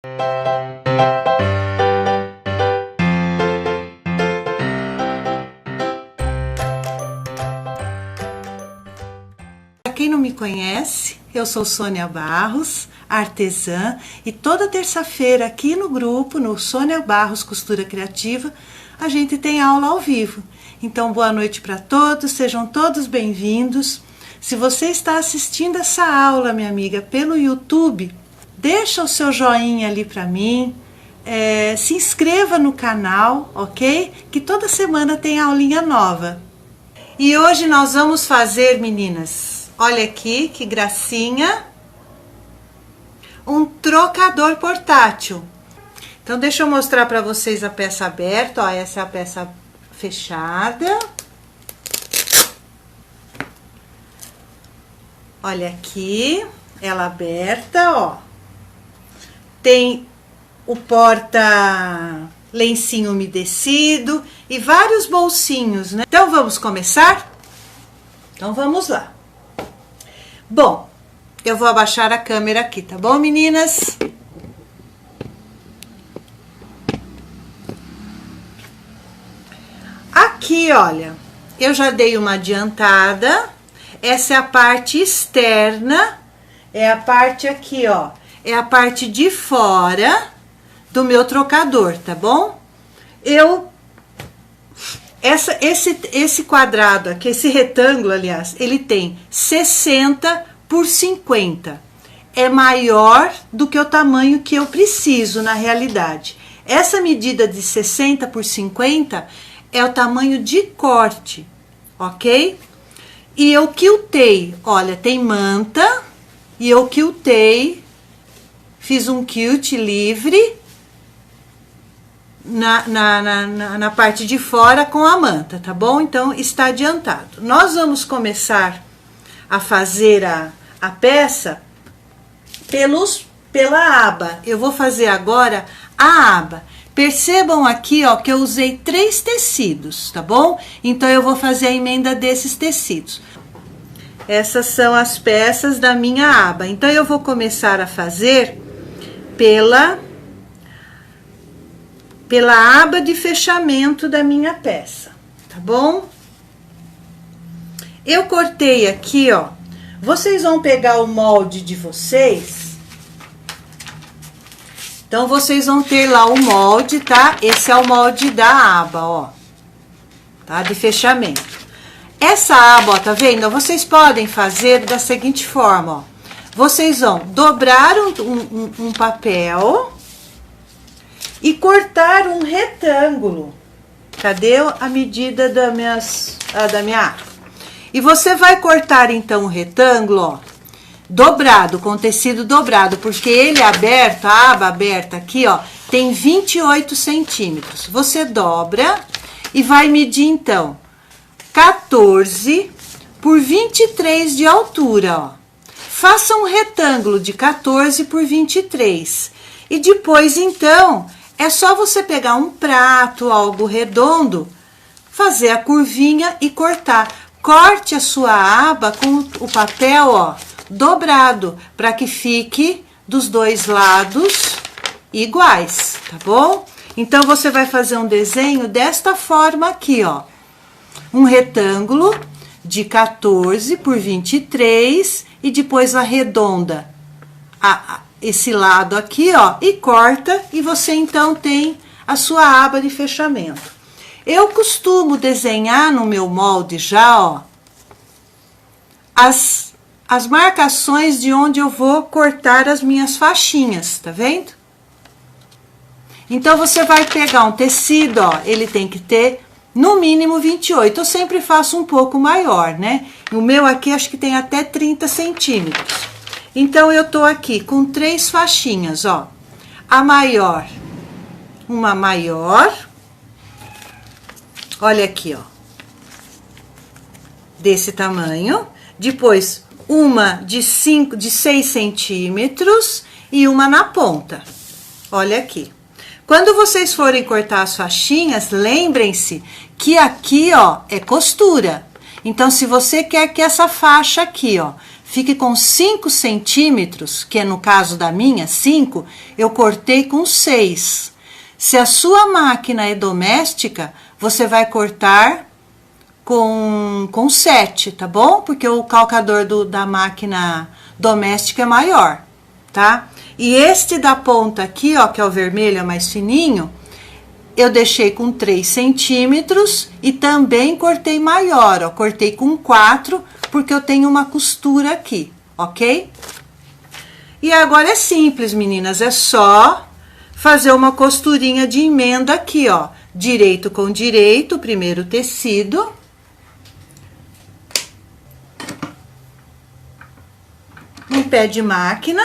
Para quem não me conhece, eu sou Sônia Barros, artesã, e toda terça-feira aqui no grupo, no Sônia Barros Costura Criativa, a gente tem aula ao vivo. Então, boa noite para todos, sejam todos bem-vindos. Se você está assistindo essa aula, minha amiga, pelo YouTube, deixa o seu joinha ali para mim, se inscreva no canal, ok? Que toda semana tem aulinha nova. E hoje nós vamos fazer, meninas, olha aqui que gracinha, um trocador portátil. Então deixa eu mostrar para vocês a peça aberta, ó, essa é a peça fechada. Olha aqui, ela aberta, ó. Tem o porta lencinho umedecido e vários bolsinhos, né? Então vamos começar? Então vamos lá. Bom, eu vou abaixar a câmera aqui, tá bom, meninas? Aqui, olha, eu já dei uma adiantada. Essa é a parte externa, é a parte aqui, ó, é a parte de fora do meu trocador, tá bom? Esse quadrado aqui, esse retângulo, aliás, ele tem 60 por 50. É maior do que o tamanho que eu preciso, na realidade. Essa medida de 60 por 50 é o tamanho de corte, ok? E eu quiltei, olha, tem manta, e eu quiltei, fiz um quilt livre na parte de fora com a manta, tá bom? Então, está adiantado. Nós vamos começar a fazer a peça pela aba. Eu vou fazer agora a aba. Percebam aqui, ó, que eu usei 3 tecidos, tá bom? Então, eu vou fazer a emenda desses tecidos. Essas são as peças da minha aba. Então, eu vou começar a fazer pela aba de fechamento da minha peça, tá bom? Eu cortei aqui, ó. Vocês vão pegar o molde de vocês. Então, vocês vão ter lá o molde, tá? Esse é o molde da aba, ó. Tá? De fechamento. Essa aba, ó, tá vendo? Vocês podem fazer da seguinte forma, ó. Vocês vão dobrar um papel e cortar um retângulo. Cadê a medida da minha aba? E você vai cortar, então, o retângulo, ó, dobrado, com tecido dobrado, porque ele é aberto, a aba aberta aqui, ó, tem 28 centímetros. Você dobra e vai medir, então, 14 por 23 de altura, ó. Faça um retângulo de 14 por 23. E depois, então, é só você pegar um prato, algo redondo, fazer a curvinha e cortar. Corte a sua aba com o papel, ó, dobrado, para que fique dos dois lados iguais, tá bom? Então, você vai fazer um desenho desta forma aqui, ó. Um retângulo de 14 por 23 e depois arredonda esse lado aqui, ó, e corta, e você então tem a sua aba de fechamento. Eu costumo desenhar no meu molde já, ó, as marcações de onde eu vou cortar as minhas faixinhas, tá vendo? Então, você vai pegar um tecido, ó, ele tem que ter no mínimo 28, eu sempre faço um pouco maior, né? O meu aqui acho que tem até 30 centímetros. Então, eu tô aqui com 3 faixinhas, ó. A maior, uma maior. Olha aqui, ó. Desse tamanho. Depois, uma de 6 centímetros e uma na ponta. Olha aqui. Quando vocês forem cortar as faixinhas, lembrem-se que aqui, ó, é costura. Então, se você quer que essa faixa aqui, ó, fique com 5 centímetros, que é no caso da minha, 5, eu cortei com 6. Se a sua máquina é doméstica, você vai cortar com 7, tá bom? Porque o calcador da máquina doméstica é maior, tá? E este da ponta aqui, ó, que é o vermelho, é mais fininho, eu deixei com 3 centímetros e também cortei maior, ó, cortei com 4, porque eu tenho uma costura aqui, ok? E agora é simples, meninas, é só fazer uma costurinha de emenda aqui, ó, direito com direito, primeiro tecido. Um pé de máquina.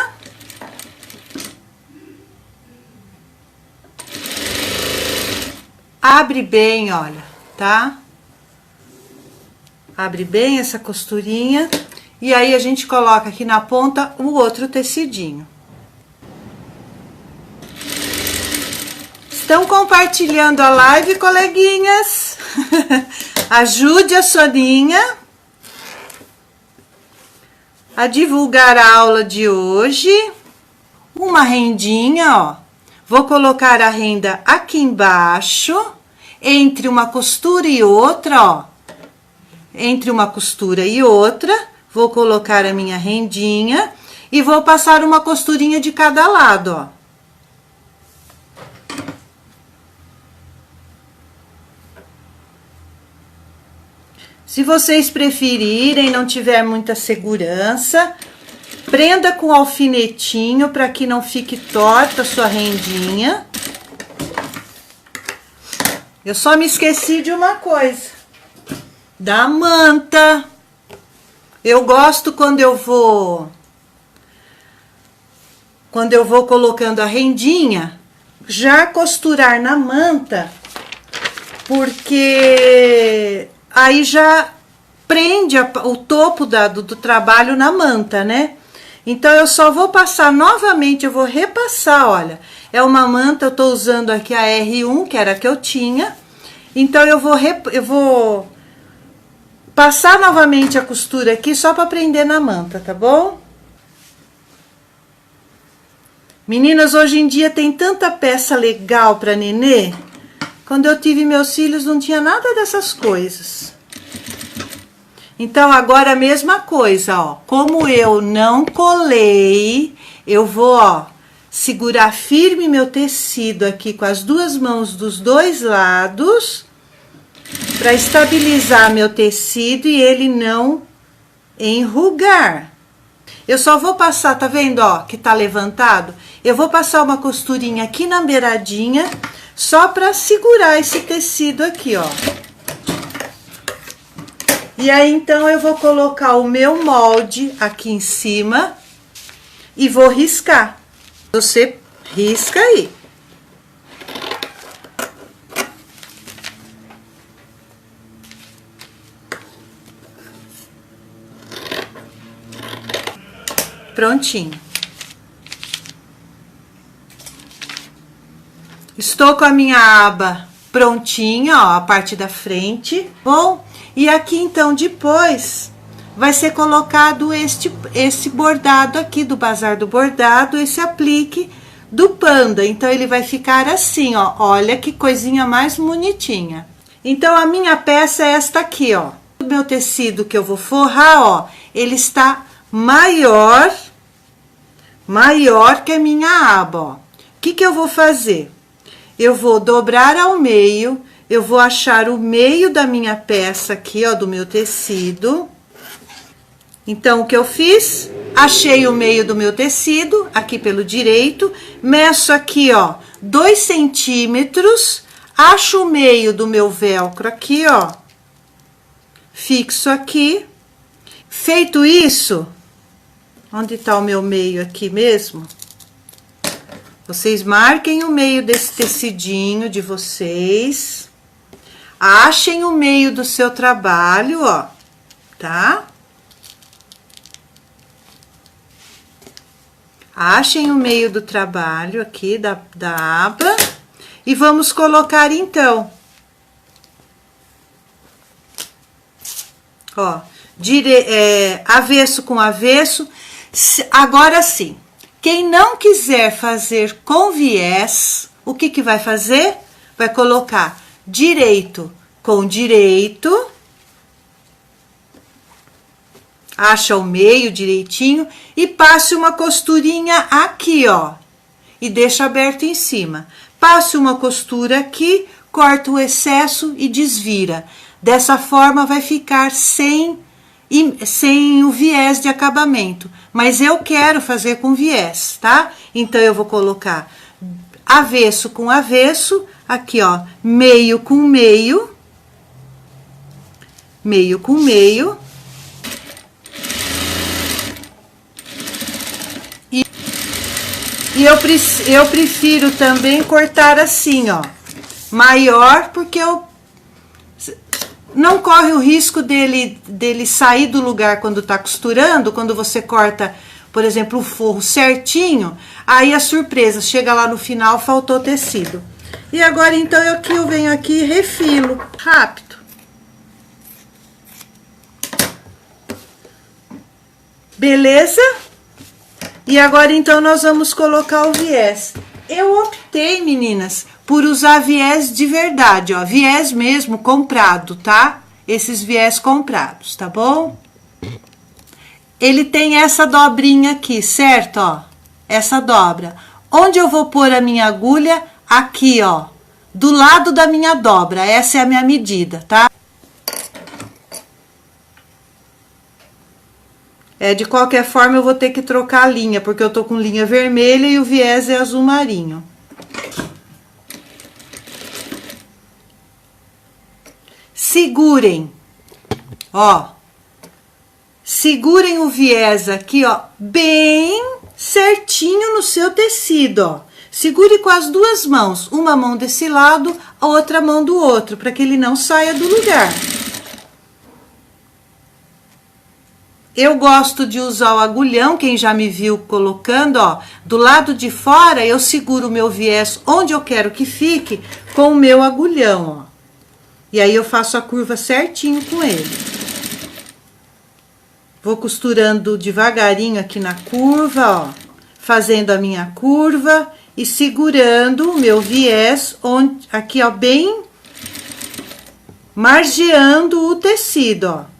Abre bem, olha, tá? Abre bem essa costurinha. E aí, a gente coloca aqui na ponta o outro tecidinho. Estão compartilhando a live, coleguinhas? Ajude a Soninha a divulgar a aula de hoje. Uma rendinha, ó. Vou colocar a renda aqui embaixo, entre uma costura e outra, ó. Entre uma costura e outra, vou colocar a minha rendinha e vou passar uma costurinha de cada lado, ó. Se vocês preferirem, não tiver muita segurança, prenda com alfinetinho para que não fique torta a sua rendinha. Eu só me esqueci de uma coisa, da manta. Eu gosto quando eu vou colocando a rendinha, já costurar na manta, porque aí já prende o topo do trabalho na manta, né? Então, eu só vou passar novamente, eu vou repassar, olha. É uma manta, eu tô usando aqui a R1, que era a que eu tinha. Então, eu vou passar novamente a costura aqui, só pra prender na manta, tá bom? Meninas, hoje em dia tem tanta peça legal pra nenê. Quando eu tive meus filhos, não tinha nada dessas coisas. Então, agora a mesma coisa, ó. Como eu não colei, eu vou, ó, segurar firme meu tecido aqui com as duas mãos dos dois lados, para estabilizar meu tecido e ele não enrugar. Eu só vou passar, tá vendo, ó, que tá levantado? Eu vou passar uma costurinha aqui na beiradinha, só para segurar esse tecido aqui, ó. E aí, então, eu vou colocar o meu molde aqui em cima e vou riscar. Você risca aí. Prontinho. Estou com a minha aba prontinha, ó, a parte da frente. Bom, e aqui então depois vai ser colocado esse bordado aqui do Bazar do Bordado, esse aplique do panda. Então ele vai ficar assim, ó, olha que coisinha mais bonitinha. Então a minha peça é esta aqui, ó. O meu tecido que eu vou forrar, ó, ele está maior que a minha aba, ó. O que que eu vou fazer? Eu vou dobrar ao meio, eu vou achar o meio da minha peça aqui, ó, do meu tecido. Então, o que eu fiz? Achei o meio do meu tecido, aqui pelo direito, meço aqui, ó, 2 centímetros, acho o meio do meu velcro aqui, ó, fixo aqui. Feito isso, onde tá o meu meio aqui mesmo? Vocês marquem o meio desse tecidinho de vocês. Achem o meio do seu trabalho, ó, tá? Achem o meio do trabalho aqui da aba. E vamos colocar, então. Ó, avesso com avesso. Agora sim, quem não quiser fazer com viés, o que vai fazer? Vai colocar direito com direito, acha o meio direitinho e passe uma costurinha aqui, ó, e deixa aberto em cima. Passe uma costura aqui, corta o excesso e desvira. Dessa forma vai ficar sem o viés de acabamento, mas eu quero fazer com viés, tá? Então eu vou colocar avesso com avesso, aqui ó, meio com meio, meio com meio, e eu prefiro também cortar assim, ó, maior, porque eu não corre o risco dele sair do lugar quando tá costurando, quando você corta, por exemplo, o forro certinho, aí a surpresa, chega lá no final, faltou tecido. E agora, então, eu venho aqui e refilo, rápido. Beleza? E agora, então, nós vamos colocar o viés. Eu optei, meninas, por usar viés de verdade, ó, viés mesmo comprado, tá? Esses viés comprados, tá bom? Ele tem essa dobrinha aqui, certo, ó? Essa dobra. Onde eu vou pôr a minha agulha? Aqui, ó, do lado da minha dobra. Essa é a minha medida, tá? De qualquer forma, eu vou ter que trocar a linha, porque eu tô com linha vermelha e o viés é azul marinho. Segurem, ó, segurem o viés aqui, ó, bem certinho no seu tecido, ó. Segure com as duas mãos, uma mão desse lado, a outra mão do outro, para que ele não saia do lugar. Eu gosto de usar o agulhão, quem já me viu colocando, ó, do lado de fora eu seguro o meu viés onde eu quero que fique com o meu agulhão, ó. E aí eu faço a curva certinho com ele. Vou costurando devagarinho aqui na curva, ó, fazendo a minha curva e segurando o meu viés onde, aqui, ó, bem margeando o tecido, ó.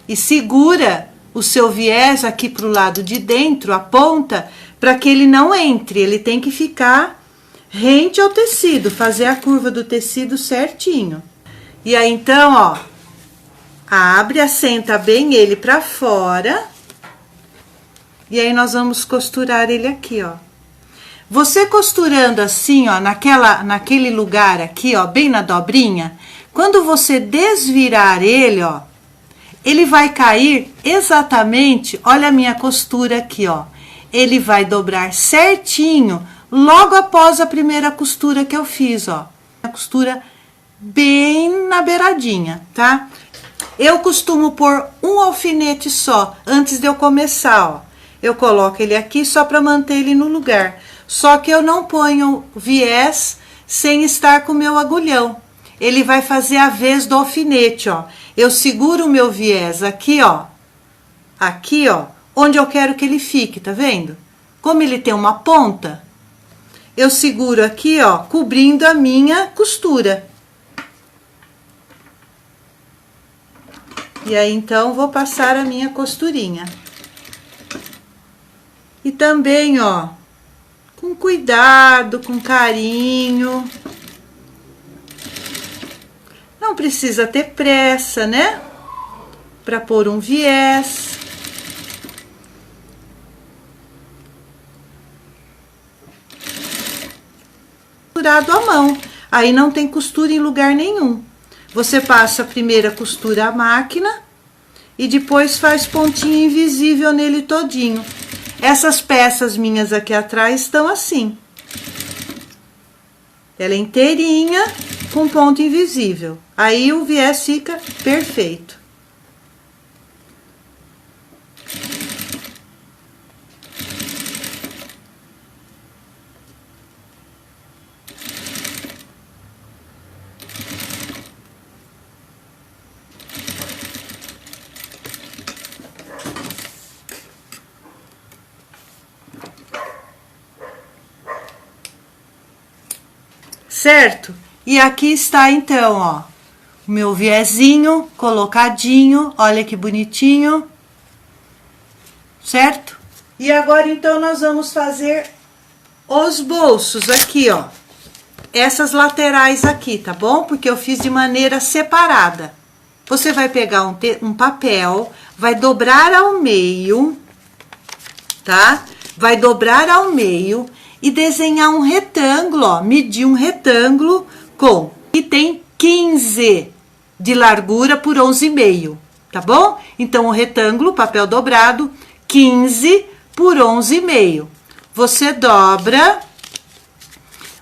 E segura o seu viés aqui pro lado de dentro, a ponta, para que ele não entre. Ele tem que ficar rente ao tecido, fazer a curva do tecido certinho. E aí, então, ó, abre, assenta bem ele pra fora. E aí, nós vamos costurar ele aqui, ó. Você costurando assim, ó, naquele lugar aqui, ó, bem na dobrinha, quando você desvirar ele, ó, ele vai cair exatamente, olha a minha costura aqui, ó. Ele vai dobrar certinho logo após a primeira costura que eu fiz, ó. A costura bem na beiradinha, tá? Eu costumo pôr um alfinete só antes de eu começar, ó. Eu coloco ele aqui só para manter ele no lugar. Só que eu não ponho viés sem estar com o meu agulhão. Ele vai fazer a vez do alfinete, ó. Eu seguro o meu viés aqui, ó, onde eu quero que ele fique, tá vendo? Como ele tem uma ponta, eu seguro aqui, ó, cobrindo a minha costura. E aí, então, vou passar a minha costurinha. E também, ó, com cuidado, com carinho. Não precisa ter pressa, né? Para pôr um viés. Costurado à mão. Aí não tem costura em lugar nenhum. Você passa a primeira costura à máquina e depois faz pontinho invisível nele todinho. Essas peças minhas aqui atrás estão assim. Ela é inteirinha com ponto invisível. Aí o viés fica perfeito. certo? E aqui está então, ó, o meu viezinho colocadinho, olha que bonitinho, certo? E agora então nós vamos fazer os bolsos aqui, ó, essas laterais aqui, tá bom? Porque eu fiz de maneira separada. Você vai pegar um papel, vai dobrar ao meio, tá? Vai dobrar ao meio e desenhar um retângulo, ó, medir um retângulo que tem 15 de largura por 11,5, tá bom? Então, o retângulo, papel dobrado, 15 por 11,5. Você dobra,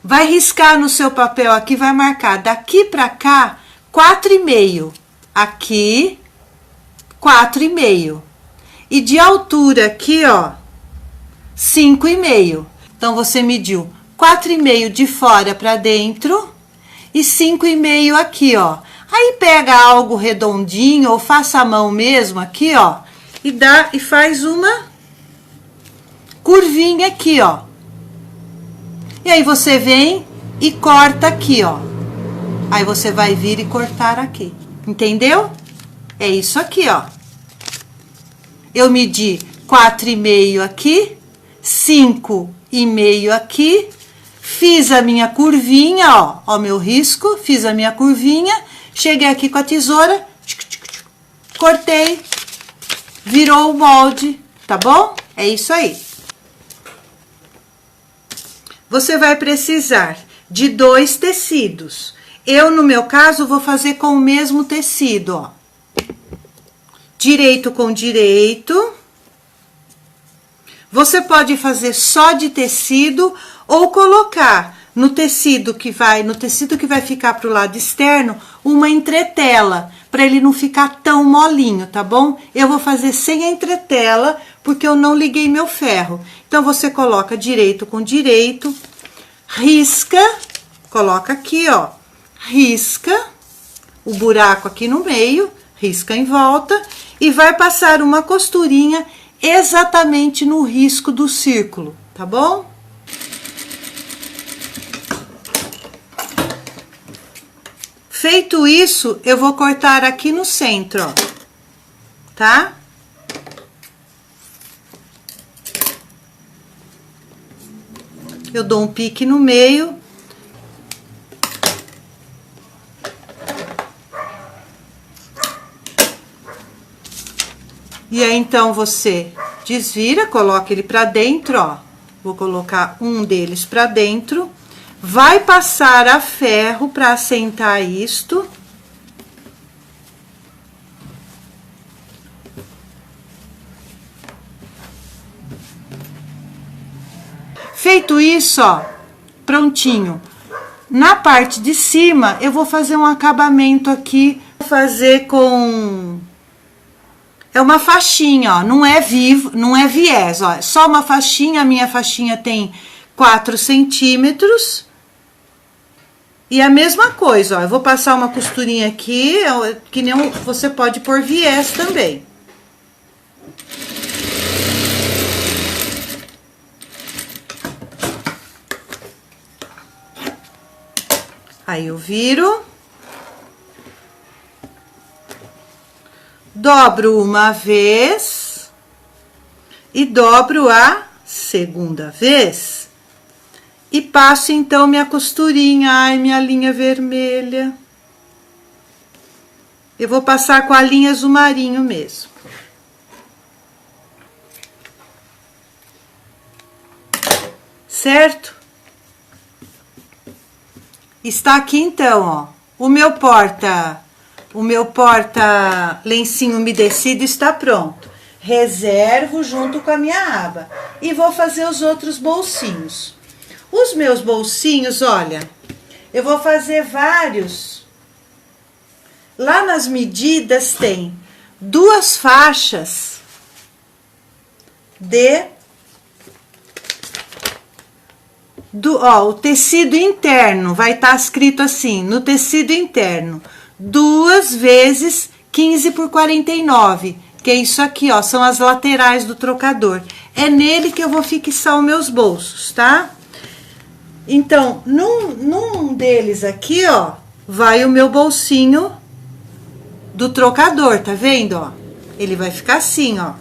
vai riscar no seu papel aqui, vai marcar daqui pra cá 4,5. Aqui, 4,5. E de altura aqui, ó, 5,5. Então, você mediu 4,5 de fora para dentro e 5,5 aqui, ó. Aí, pega algo redondinho ou faça a mão mesmo aqui, ó, e faz uma curvinha aqui, ó. E aí, você vem e corta aqui, ó. Aí, você vai vir e cortar aqui. Entendeu? É isso aqui, ó. Eu medi 4,5 aqui, 5,5 aqui, fiz a minha curvinha, ó, meu risco, fiz a minha curvinha, cheguei aqui com a tesoura, cortei, virou o molde, tá bom? É isso aí. Você vai precisar de 2 tecidos. Eu, no meu caso, vou fazer com o mesmo tecido, ó. Direito com direito. Você pode fazer só de tecido ou colocar no tecido que vai ficar pro lado externo, uma entretela, para ele não ficar tão molinho, tá bom? Eu vou fazer sem a entretela, porque eu não liguei meu ferro. Então, você coloca direito com direito, risca, coloca aqui, ó, risca o buraco aqui no meio, risca em volta e vai passar uma costurinha exatamente no risco do círculo, tá bom? Feito isso, eu vou cortar aqui no centro, ó, tá? Eu dou um pique no meio. E aí, então, você desvira, coloca ele pra dentro, ó. Vou colocar um deles pra dentro. Vai passar a ferro pra assentar isto. Feito isso, ó, prontinho. Na parte de cima, eu vou fazer um acabamento aqui, vou fazer com... É uma faixinha, ó, não é viés, ó, é só uma faixinha, a minha faixinha tem 4 centímetros. E a mesma coisa, ó, eu vou passar uma costurinha aqui, que nem você pode pôr viés também. Aí eu viro, dobro uma vez e dobro a segunda vez e passo então minha costurinha, ai, minha linha vermelha. Eu vou passar com a linha azul marinho mesmo. Certo? Está aqui então, ó, o meu porta lencinho umedecido está pronto. Reservo junto com a minha aba e vou fazer os outros bolsinhos. Os meus bolsinhos, olha, eu vou fazer vários. Lá nas medidas tem 2 faixas ó, o tecido interno vai estar escrito assim, no tecido interno, 2 vezes 15 por 49, que é isso aqui, ó, são as laterais do trocador. É nele que eu vou fixar os meus bolsos, tá? Então, num deles aqui, ó, vai o meu bolsinho do trocador, tá vendo, ó? Ele vai ficar assim, ó.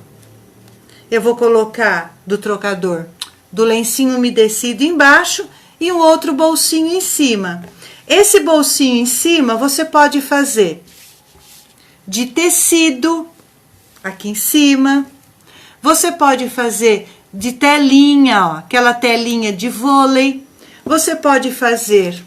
Eu vou colocar do trocador, do lencinho umedecido embaixo e um outro bolsinho em cima. Esse bolsinho em cima você pode fazer de tecido, aqui em cima. Você pode fazer de telinha, ó, aquela telinha de vôlei. Você pode fazer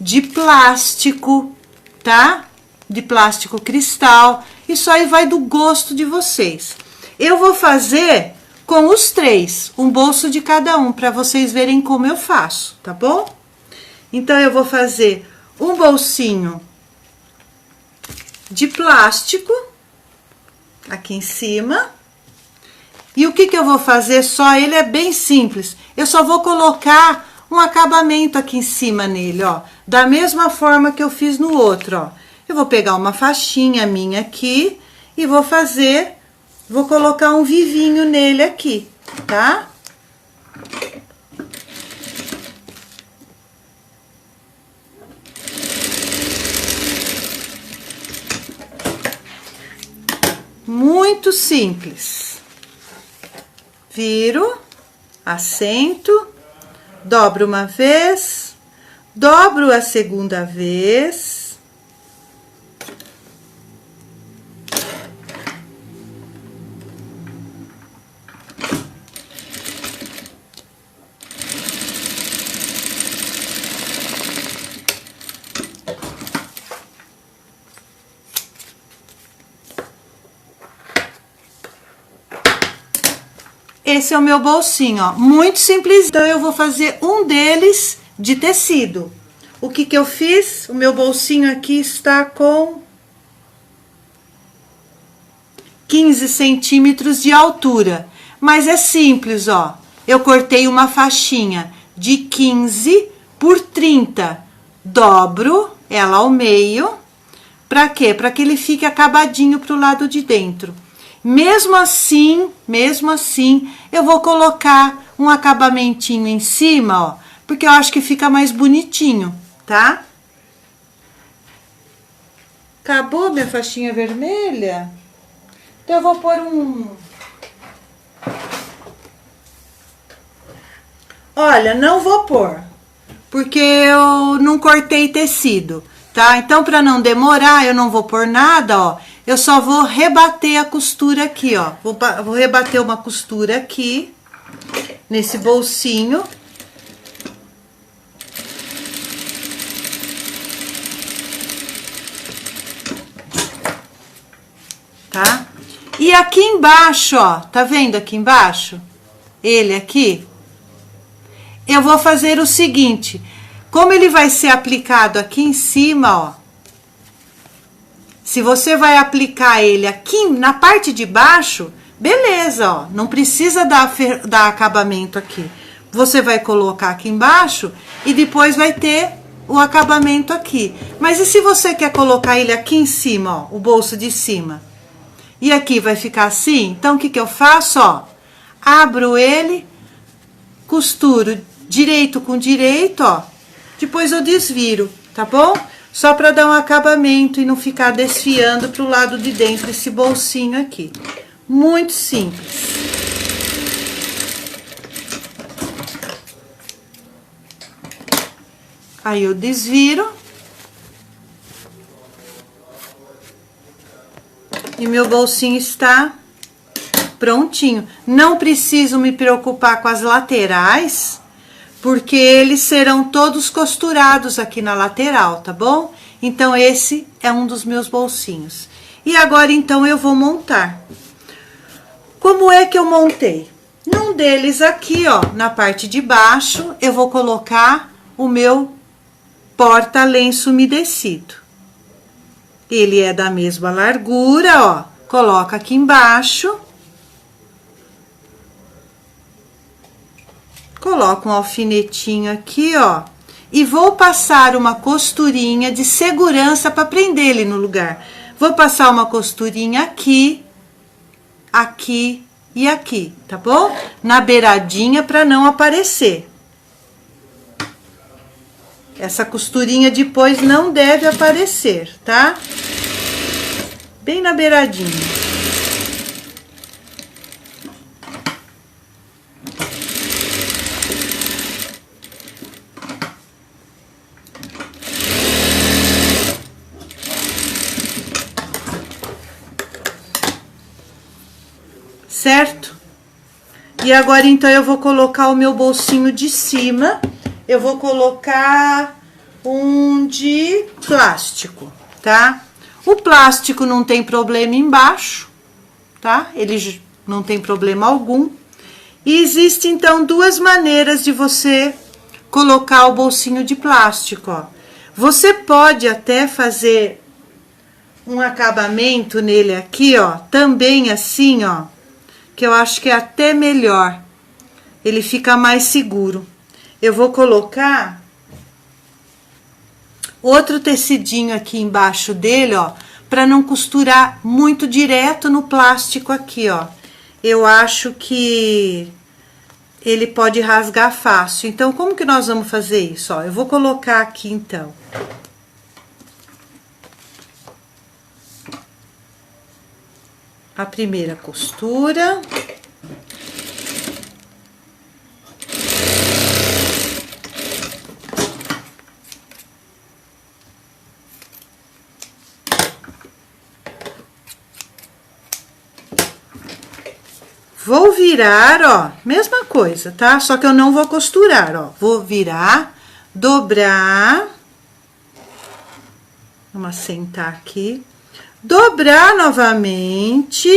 de plástico, tá? De plástico cristal. Isso aí vai do gosto de vocês. Eu vou fazer com os três, um bolso de cada um, para vocês verem como eu faço, tá bom? Então, eu vou fazer um bolsinho de plástico, aqui em cima. E o que eu vou fazer só? Ele é bem simples. Eu só vou colocar um acabamento aqui em cima nele, ó. Da mesma forma que eu fiz no outro, ó. Eu vou pegar uma faixinha minha aqui e vou colocar um vivinho nele aqui, tá? Muito simples. Viro, assento, dobro uma vez, dobro a segunda vez. Esse é o meu bolsinho, ó, muito simples. Então, eu vou fazer um deles de tecido. O que eu fiz? O meu bolsinho aqui está com 15 centímetros de altura. Mas é simples, ó. Eu cortei uma faixinha de 15 por 30. Dobro ela ao meio. Pra quê? Pra que ele fique acabadinho pro lado de dentro. Mesmo assim, eu vou colocar um acabamentinho em cima, ó, porque eu acho que fica mais bonitinho, tá? Acabou minha faixinha vermelha? Então, eu vou pôr Olha, não vou pôr, porque eu não cortei tecido, tá? Então, pra não demorar, eu não vou pôr nada, ó. Eu só vou rebater a costura aqui, ó. Vou rebater uma costura aqui, nesse bolsinho. Tá? E aqui embaixo, ó, tá vendo aqui embaixo? Ele aqui. Eu vou fazer o seguinte, como ele vai ser aplicado aqui em cima, ó. Se você vai aplicar ele aqui na parte de baixo, beleza, ó, não precisa dar acabamento aqui. Você vai colocar aqui embaixo e depois vai ter o acabamento aqui. Mas e se você quer colocar ele aqui em cima, ó, o bolso de cima? E aqui vai ficar assim? Então, o que eu faço, ó? Abro ele, costuro direito com direito, ó. Depois eu desviro, tá bom? Só para dar um acabamento e não ficar desfiando pro lado de dentro esse bolsinho aqui. Muito simples. Aí eu desviro. E meu bolsinho está prontinho. Não preciso me preocupar com as laterais, porque eles serão todos costurados aqui na lateral, tá bom? Então, esse é um dos meus bolsinhos. E agora, então, eu vou montar. Como é que eu montei? Num deles aqui, ó, na parte de baixo, eu vou colocar o meu porta-lenço umedecido. Ele é da mesma largura, ó. Coloca aqui embaixo. Coloco um alfinetinho aqui, ó, e vou passar uma costurinha de segurança para prender ele no lugar. Vou passar uma costurinha aqui, aqui e aqui, tá bom? Na beiradinha para não aparecer. Essa costurinha depois não deve aparecer, tá? Bem na beiradinha. Certo? E agora, então, eu vou colocar o meu bolsinho de cima. Eu vou colocar um de plástico, tá? O plástico não tem problema embaixo, tá? Ele não tem problema algum. E existe, então, duas maneiras de você colocar o bolsinho de plástico, ó. Você pode até fazer um acabamento nele aqui, ó, também assim, ó, que eu acho que é até melhor. Ele fica mais seguro. Eu vou colocar outro tecidinho aqui embaixo dele, ó, para não costurar muito direto no plástico aqui, ó. Eu acho que ele pode rasgar fácil. Então, como que nós vamos fazer isso, ó? Eu vou colocar aqui, então, a primeira costura. Vou virar, ó, mesma coisa, tá? Só que eu não vou costurar, ó. Vou virar, dobrar. Vamos assentar aqui. Dobrar novamente.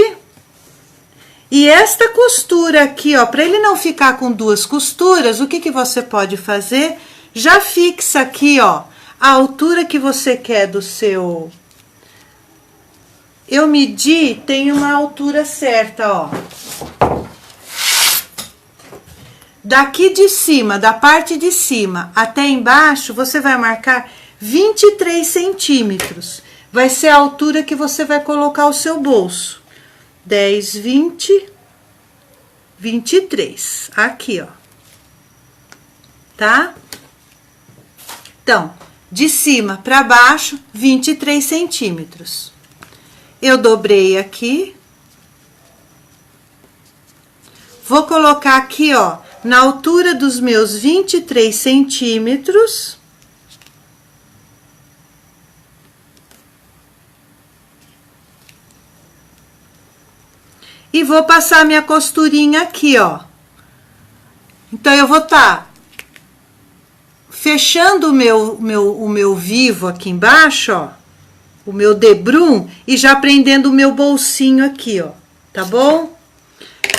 E esta costura aqui, ó, para ele não ficar com duas costuras, o que que você pode fazer? Já fixa aqui, ó, a altura que você quer do seu... Eu medi, tem uma altura certa, ó. Daqui de cima, da parte de cima até embaixo, você vai marcar 23 centímetros. Vai ser a altura que você vai colocar o seu bolso. 10, 20, 23. Aqui, ó. Tá? Então, de cima para baixo, 23 centímetros. Eu dobrei aqui. Vou colocar aqui, ó, na altura dos meus 23 centímetros. E vou passar minha costurinha aqui, ó. Então, eu vou tá fechando o meu vivo aqui embaixo, ó. O meu debrum e já prendendo o meu bolsinho aqui, ó. Tá bom?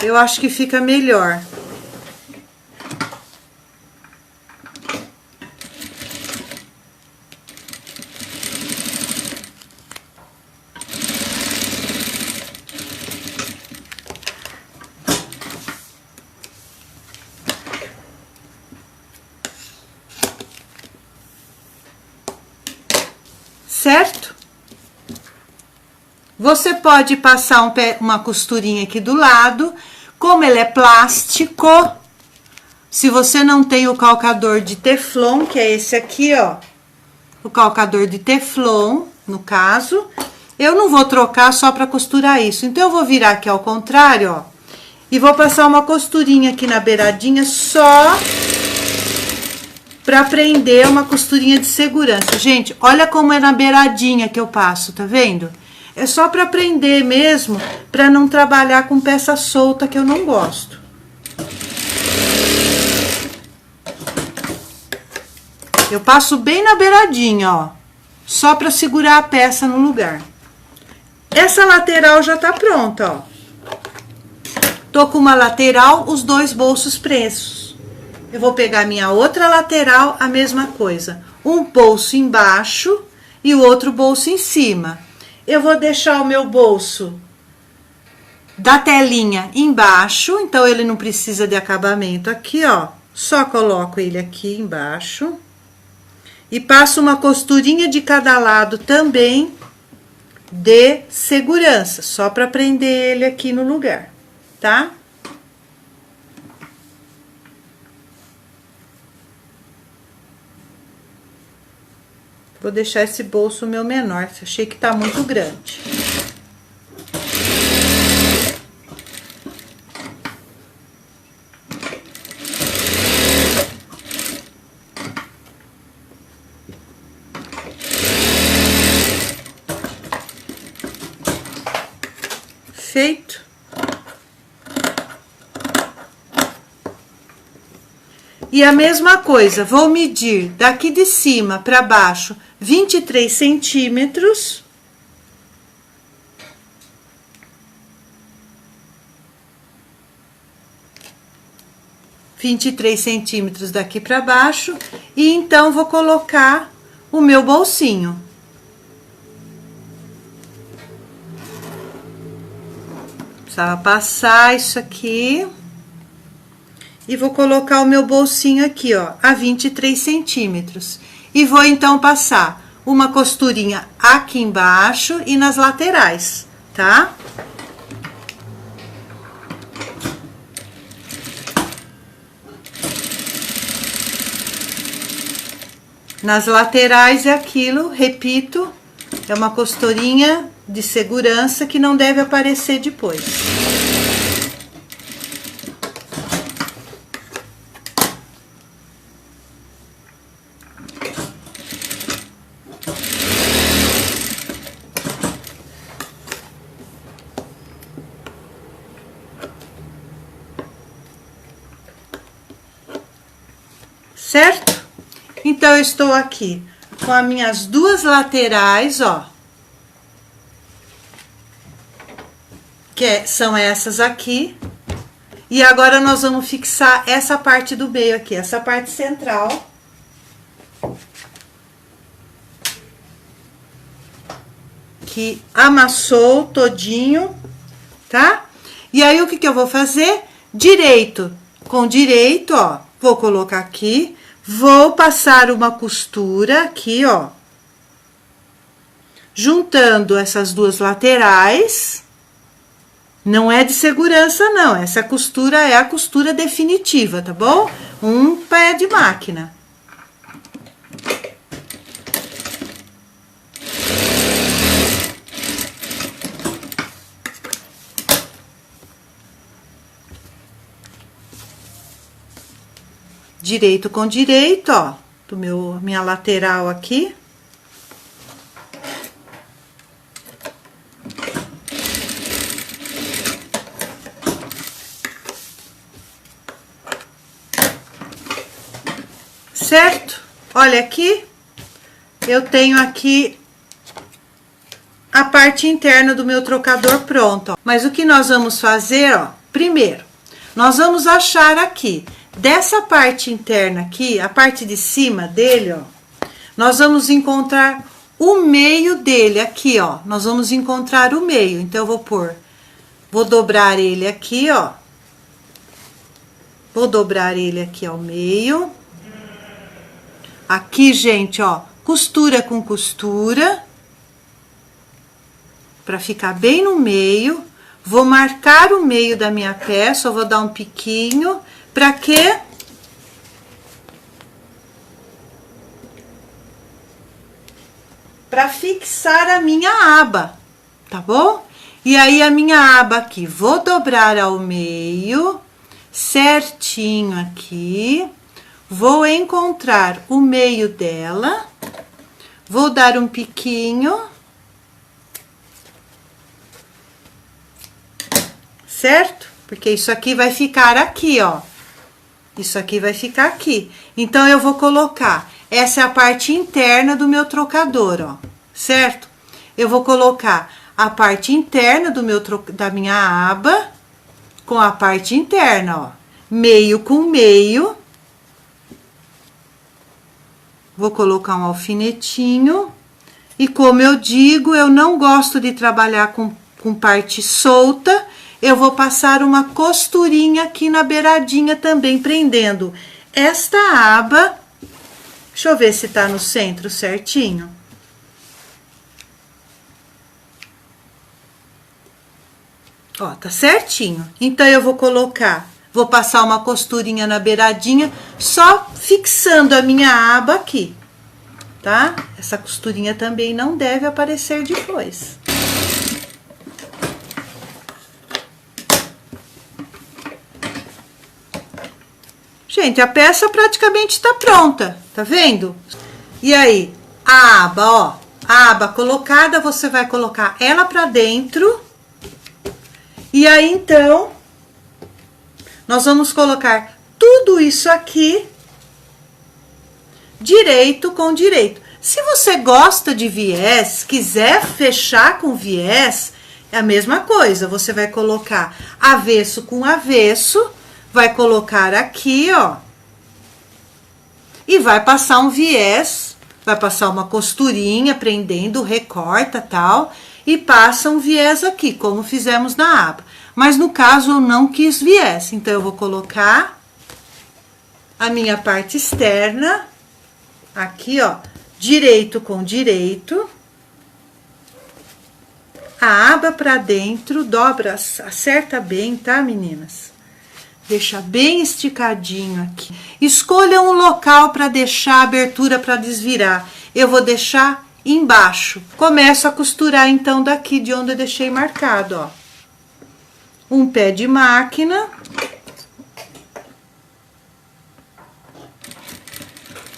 Eu acho que fica melhor. Certo? Você pode passar uma costurinha aqui do lado. Como ele é plástico, se você não tem o calcador de teflon, que é esse aqui, ó, o calcador de teflon, no caso, eu não vou trocar só para costurar isso. Então, eu vou virar aqui ao contrário, ó, e vou passar uma costurinha aqui na beiradinha só para prender, uma costurinha de segurança. Gente, olha como é na beiradinha que eu passo, tá vendo? É só para prender mesmo, para não trabalhar com peça solta, que eu não gosto. Eu passo bem na beiradinha, ó, só para segurar a peça no lugar. Essa lateral já tá pronta, ó. Tô com uma lateral, os dois bolsos presos. Eu vou pegar minha outra lateral, a mesma coisa. Um bolso embaixo e o outro bolso em cima. Eu vou deixar o meu bolso da telinha embaixo, então ele não precisa de acabamento aqui, ó. Só coloco ele aqui embaixo. E passo uma costurinha de cada lado também de segurança, só para prender ele aqui no lugar, tá? Vou deixar esse bolso meu menor, achei que tá muito grande. Feito. E a mesma coisa, vou medir daqui de cima para baixo 23 centímetros. Daqui para baixo. E então, vou colocar o meu bolsinho. Precisava passar isso aqui. E vou colocar o meu bolsinho aqui, ó, a 23 centímetros. E vou, então, passar uma costurinha aqui embaixo e nas laterais, tá? Nas laterais é aquilo, repito, é uma costurinha de segurança que não deve aparecer depois. Certo? Então, eu estou aqui com as minhas duas laterais, ó. São essas aqui. E agora, nós vamos fixar essa parte do meio aqui, essa parte central. Que amassou todinho, tá? E aí, o que eu vou fazer? Direito com direito, ó. Vou colocar aqui. Vou passar uma costura aqui, ó, juntando essas duas laterais. Não é de segurança, não. Essa costura é a costura definitiva, tá bom? Um pé de máquina. Direito com direito, ó, minha lateral aqui. Certo? Olha aqui, eu tenho aqui a parte interna do meu trocador pronto, ó. Mas o que nós vamos fazer, ó, primeiro, nós vamos achar aqui, dessa parte interna aqui, a parte de cima dele, ó, nós vamos encontrar o meio dele aqui, ó. Nós vamos encontrar o meio. Então, eu vou dobrar ele aqui, ó. Vou dobrar ele aqui ao meio. Aqui, gente, ó, costura com costura. Pra ficar bem no meio. Vou marcar o meio da minha peça, eu vou dar um piquinho. Pra quê? Pra fixar a minha aba, tá bom? E aí, a minha aba aqui, vou dobrar ao meio, certinho aqui. Vou encontrar o meio dela. Vou dar um piquinho. Certo? Porque isso aqui vai ficar aqui, ó. Isso aqui vai ficar aqui. Então, eu vou colocar, essa é a parte interna do meu trocador, ó. Certo? Eu vou colocar a parte interna da minha aba com a parte interna, ó. Meio com meio. Vou colocar um alfinetinho. E como eu digo, eu não gosto de trabalhar com parte solta. Eu vou passar uma costurinha aqui na beiradinha também, prendendo esta aba. Deixa eu ver se tá no centro certinho. Ó, tá certinho. Então, eu vou passar uma costurinha na beiradinha, só fixando a minha aba aqui. tá? Essa costurinha também não deve aparecer depois. Gente, a peça praticamente tá pronta, tá vendo? E aí, a aba, ó, a aba colocada, você vai colocar ela pra dentro. E aí, então, nós vamos colocar tudo isso aqui direito com direito. Se você gosta de viés, quiser fechar com viés, é a mesma coisa. Você vai colocar avesso com avesso, vai colocar aqui, ó, e vai passar um viés, vai passar uma costurinha prendendo, recorta, tal, e passa um viés aqui, como fizemos na aba. Mas no caso eu não quis viés, então eu vou colocar a minha parte externa aqui, ó, direito com direito, a aba pra dentro, dobra, acerta bem, tá, meninas? Deixa bem esticadinho aqui. Escolha um local para deixar a abertura para desvirar. Eu vou deixar embaixo. Começo a costurar então daqui de onde eu deixei marcado, ó. Um pé de máquina.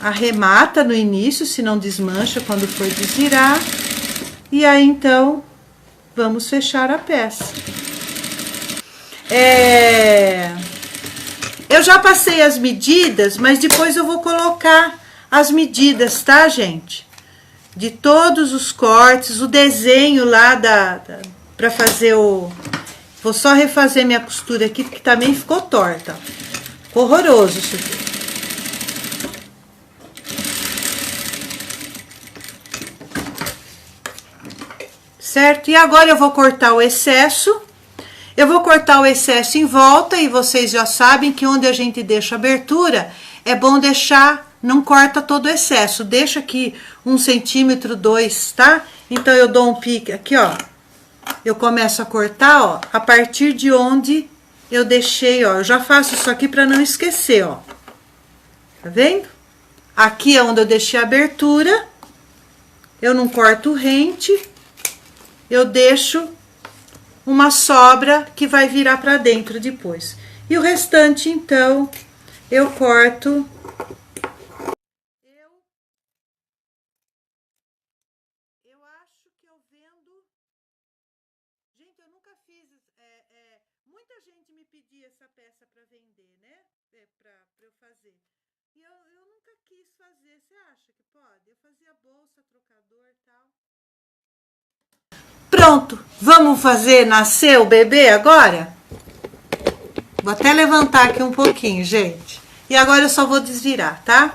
Arremata no início, se não desmancha quando for desvirar. E aí, então, vamos fechar a peça. Eu já passei as medidas, mas depois eu vou colocar as medidas, tá, gente? De todos os cortes, o desenho lá pra fazer o... Vou só refazer minha costura aqui, porque também ficou torta. Ficou horroroso isso aqui. Certo? E agora eu vou cortar o excesso. Eu vou cortar o excesso em volta e vocês já sabem que onde a gente deixa abertura, é bom deixar, não corta todo o excesso, deixa aqui 1 centímetro, 2, tá? Então, eu dou um pique aqui, ó, eu começo a cortar, ó, a partir de onde eu deixei, ó, eu já faço isso aqui pra não esquecer, ó, tá vendo? Aqui é onde eu deixei a abertura, eu não corto rente, eu deixo uma sobra que vai virar pra dentro depois. E o restante, então, eu corto. Eu acho que eu vendo... Gente, eu nunca fiz... muita gente me pedia essa peça pra vender, né? Pra eu fazer. E eu nunca quis fazer. Você acha que pode? Eu fazia bolsa, trocador e tal. Pronto, vamos fazer nascer o bebê agora? Vou até levantar aqui um pouquinho, gente. E agora eu só vou desvirar, tá?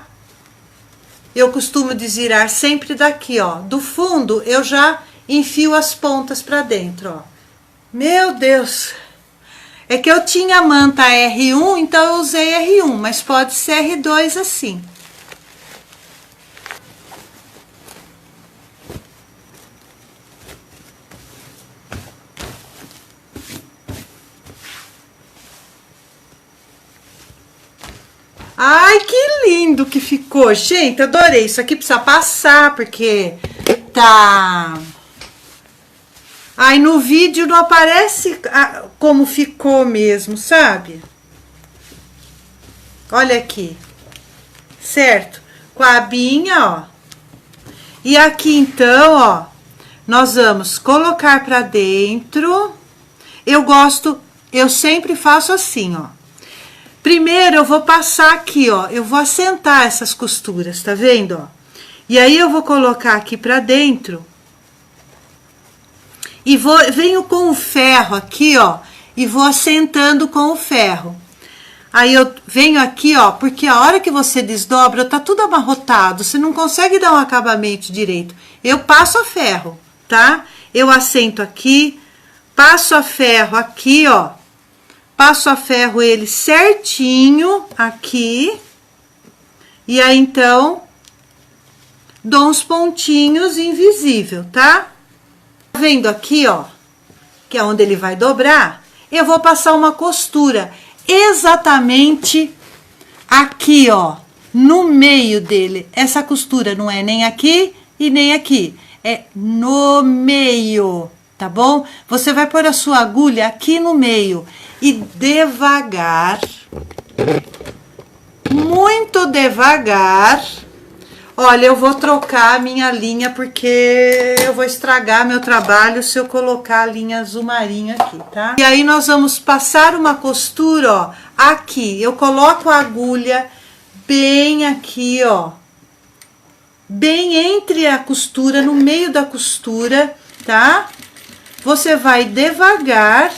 Eu costumo desvirar sempre daqui, ó. Do fundo, eu já enfio as pontas pra dentro, ó. Meu Deus! É que eu tinha a manta R1, então eu usei R1, mas pode ser R2 assim. Ai, que lindo que ficou, gente, adorei. Isso aqui precisa passar, porque tá... Ai, no vídeo não aparece como ficou mesmo, sabe? Olha aqui, certo? Com a abinha, ó. E aqui, então, ó, nós vamos colocar pra dentro. Eu sempre faço assim, ó. Primeiro, eu vou passar aqui, ó, eu vou assentar essas costuras, tá vendo, ó? E aí, eu vou colocar aqui pra dentro. E venho com o ferro aqui, ó, e vou assentando com o ferro. Aí, eu venho aqui, ó, porque a hora que você desdobra, tá tudo amarrotado, você não consegue dar um acabamento direito. Eu passo a ferro, tá? Eu assento aqui, passo a ferro aqui, ó. Passo a ferro ele certinho aqui. E aí, então, dou uns pontinhos invisível, tá? Tá vendo aqui, ó, que é onde ele vai dobrar? Eu vou passar uma costura exatamente aqui, ó, no meio dele. Essa costura não é nem aqui e nem aqui, é no meio, tá bom? Você vai pôr a sua agulha aqui no meio e devagar, muito devagar. Olha, eu vou trocar a minha linha porque eu vou estragar meu trabalho se eu colocar a linha azul marinho aqui, tá? E aí nós vamos passar uma costura, ó, aqui. Eu coloco a agulha bem aqui, ó, bem entre a costura, no meio da costura, tá? Você vai devagar.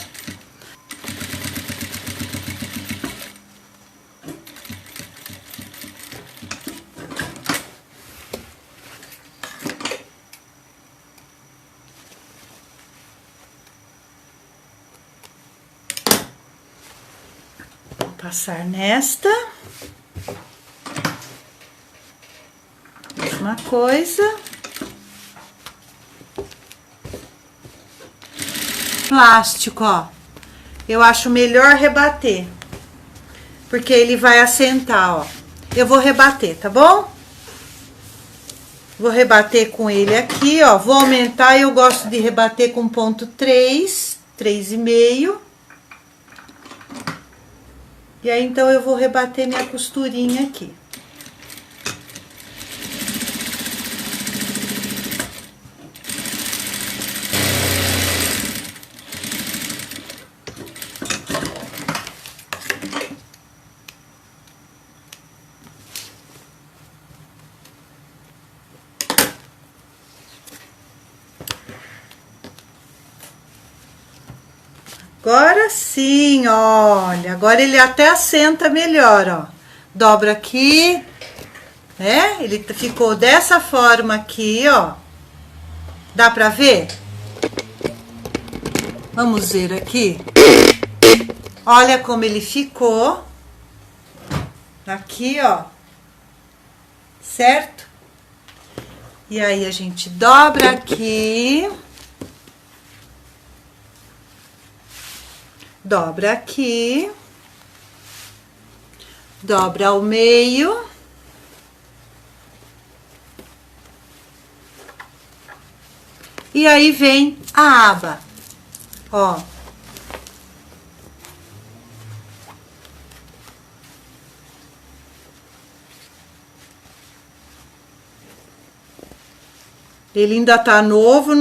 Vou passar nesta. Mesma coisa. Plástico, ó. Eu acho melhor rebater, porque ele vai assentar, ó. Eu vou rebater, tá bom? Vou rebater com ele aqui, ó. Vou aumentar, eu gosto de rebater com ponto 3, 3,5. E aí, então, eu vou rebater minha costurinha aqui. Agora sim, olha, agora ele até assenta melhor, ó. Dobra aqui, né? Ele ficou dessa forma aqui, ó. Dá pra ver? Vamos ver aqui. Olha como ele ficou. Aqui, ó. Certo? E aí a gente dobra aqui. Dobra aqui, dobra ao meio, e aí vem a aba, ó. Ele ainda tá novo,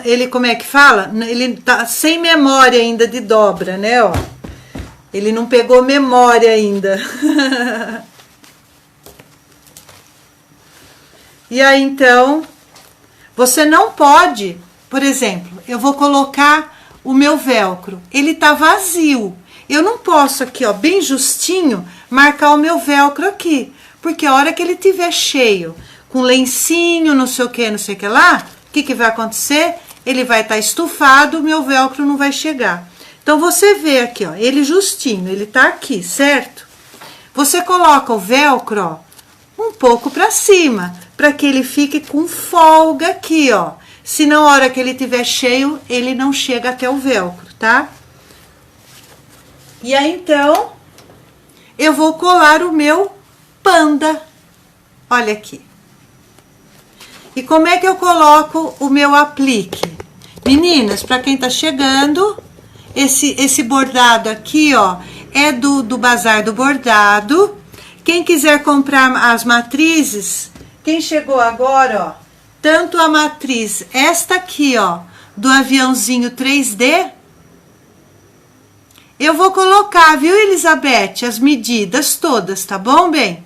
ele, como é que fala? Ele tá sem memória ainda de dobra, né, ó. Ele não pegou memória ainda. E aí, então, você não pode, por exemplo, eu vou colocar o meu velcro. Ele tá vazio. Eu não posso aqui, ó, bem justinho, marcar o meu velcro aqui. Porque a hora que ele tiver cheio, com lencinho, não sei o que lá, o que vai acontecer? Ele vai estar estufado, o meu velcro não vai chegar. Então, você vê aqui, ó, ele justinho, ele tá aqui, certo? Você coloca o velcro, ó, um pouco pra cima, para que ele fique com folga aqui, ó. Se na hora que ele tiver cheio, ele não chega até o velcro, tá? E aí, então, eu vou colar o meu panda. Olha aqui. E como é que eu coloco o meu aplique? Meninas, para quem tá chegando, esse bordado aqui, ó, é do Bazar do Bordado. Quem quiser comprar as matrizes, quem chegou agora, ó, tanto a matriz, esta aqui, ó, do aviãozinho 3D, eu vou colocar, viu, Elizabeth, as medidas todas, tá bom, bem?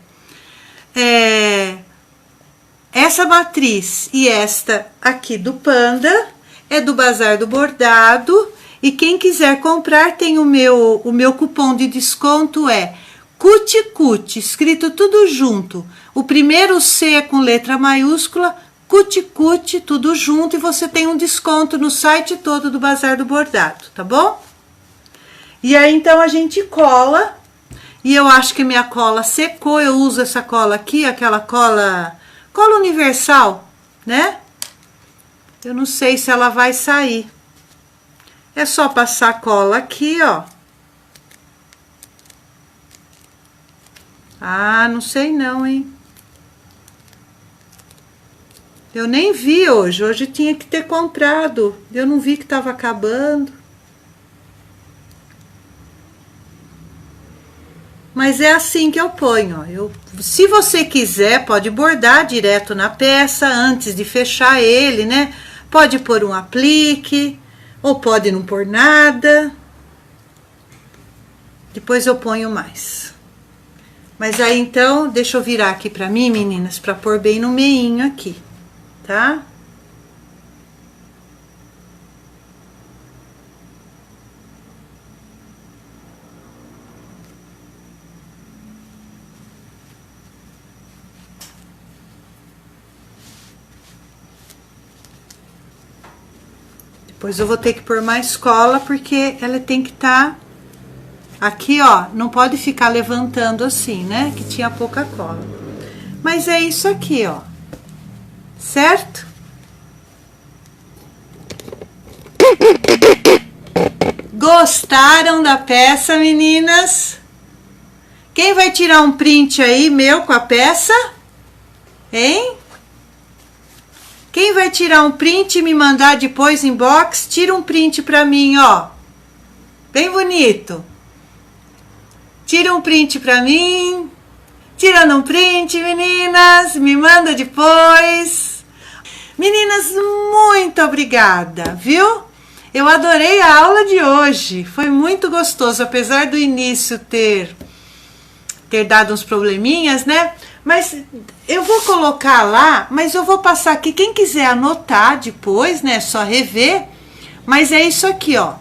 Essa matriz e esta aqui do panda é do Bazar do Bordado. E quem quiser comprar tem o meu cupom de desconto é CUTICUTI, escrito tudo junto. O primeiro C é com letra maiúscula, CUTICUTI, tudo junto. E você tem um desconto no site todo do Bazar do Bordado, tá bom? E aí, então, a gente cola. E eu acho que minha cola secou. Eu uso essa cola aqui, aquela cola universal, né? Eu não sei se ela vai sair. É só passar a cola aqui, ó. Ah, não sei não, hein? Eu nem vi hoje. Hoje tinha que ter comprado. Eu não vi que tava acabando. Mas é assim que eu ponho, ó. Se você quiser, pode bordar direto na peça antes de fechar ele, né? Pode pôr um aplique, ou pode não pôr nada. Depois eu ponho mais. Mas aí então, deixa eu virar aqui pra mim, meninas, pra pôr bem no meinho aqui, tá? Depois eu vou ter que pôr mais cola, porque ela tem que estar... Aqui, ó, não pode ficar levantando assim, né? Que tinha pouca cola. Mas é isso aqui, ó. Certo? Gostaram da peça, meninas? Quem vai tirar um print aí, meu, com a peça? Hein? Quem vai tirar um print e me mandar depois inbox, tira um print pra mim, ó. Bem bonito. Tira um print pra mim. Tirando um print, meninas. Me manda depois. Meninas, muito obrigada, viu? Eu adorei a aula de hoje. Foi muito gostoso, apesar do início ter dado uns probleminhas, né? Mas eu vou colocar lá, mas eu vou passar aqui. Quem quiser anotar depois, né? Só rever. Mas é isso aqui, ó.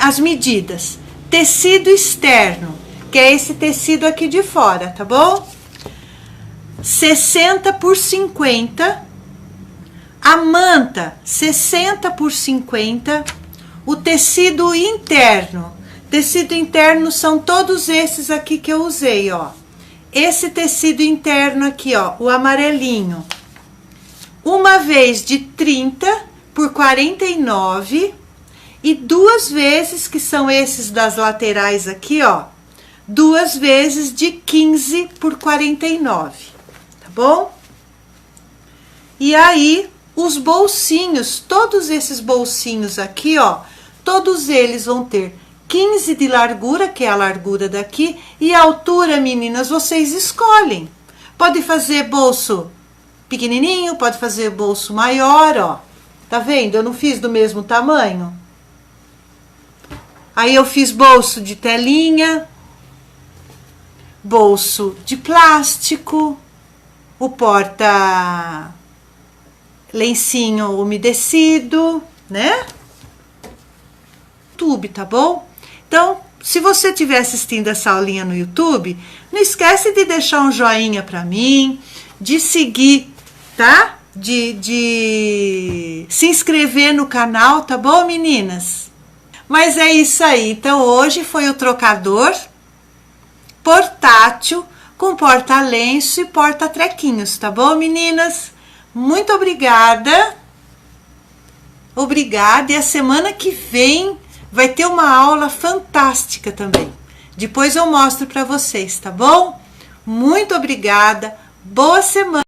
As medidas. Tecido externo, que é esse tecido aqui de fora, tá bom? 60 por 50. A manta, 60 por 50. O tecido interno. Tecido interno são todos esses aqui que eu usei, ó. Esse tecido interno aqui, ó, o amarelinho. Uma vez de 30 por 49 e duas vezes, que são esses das laterais aqui, ó, duas vezes de 15 por 49, tá bom? E aí, os bolsinhos, todos esses bolsinhos aqui, ó, todos eles vão ter 15 de largura, que é a largura daqui, e a altura, meninas, vocês escolhem. Pode fazer bolso pequenininho, pode fazer bolso maior, ó. Tá vendo? Eu não fiz do mesmo tamanho. Aí eu fiz bolso de telinha, bolso de plástico, o porta lencinho umedecido, né? YouTube, tá bom? Então, se você estiver assistindo essa aulinha no YouTube, não esquece de deixar um joinha pra mim, de seguir, tá? De se inscrever no canal, tá bom, meninas? Mas é isso aí. Então, hoje foi o trocador portátil com porta-lenço e porta-trequinhos, tá bom, meninas? Muito obrigada. Obrigada. E a semana que vem vai ter uma aula fantástica também. Depois eu mostro para vocês, tá bom? Muito obrigada. Boa semana.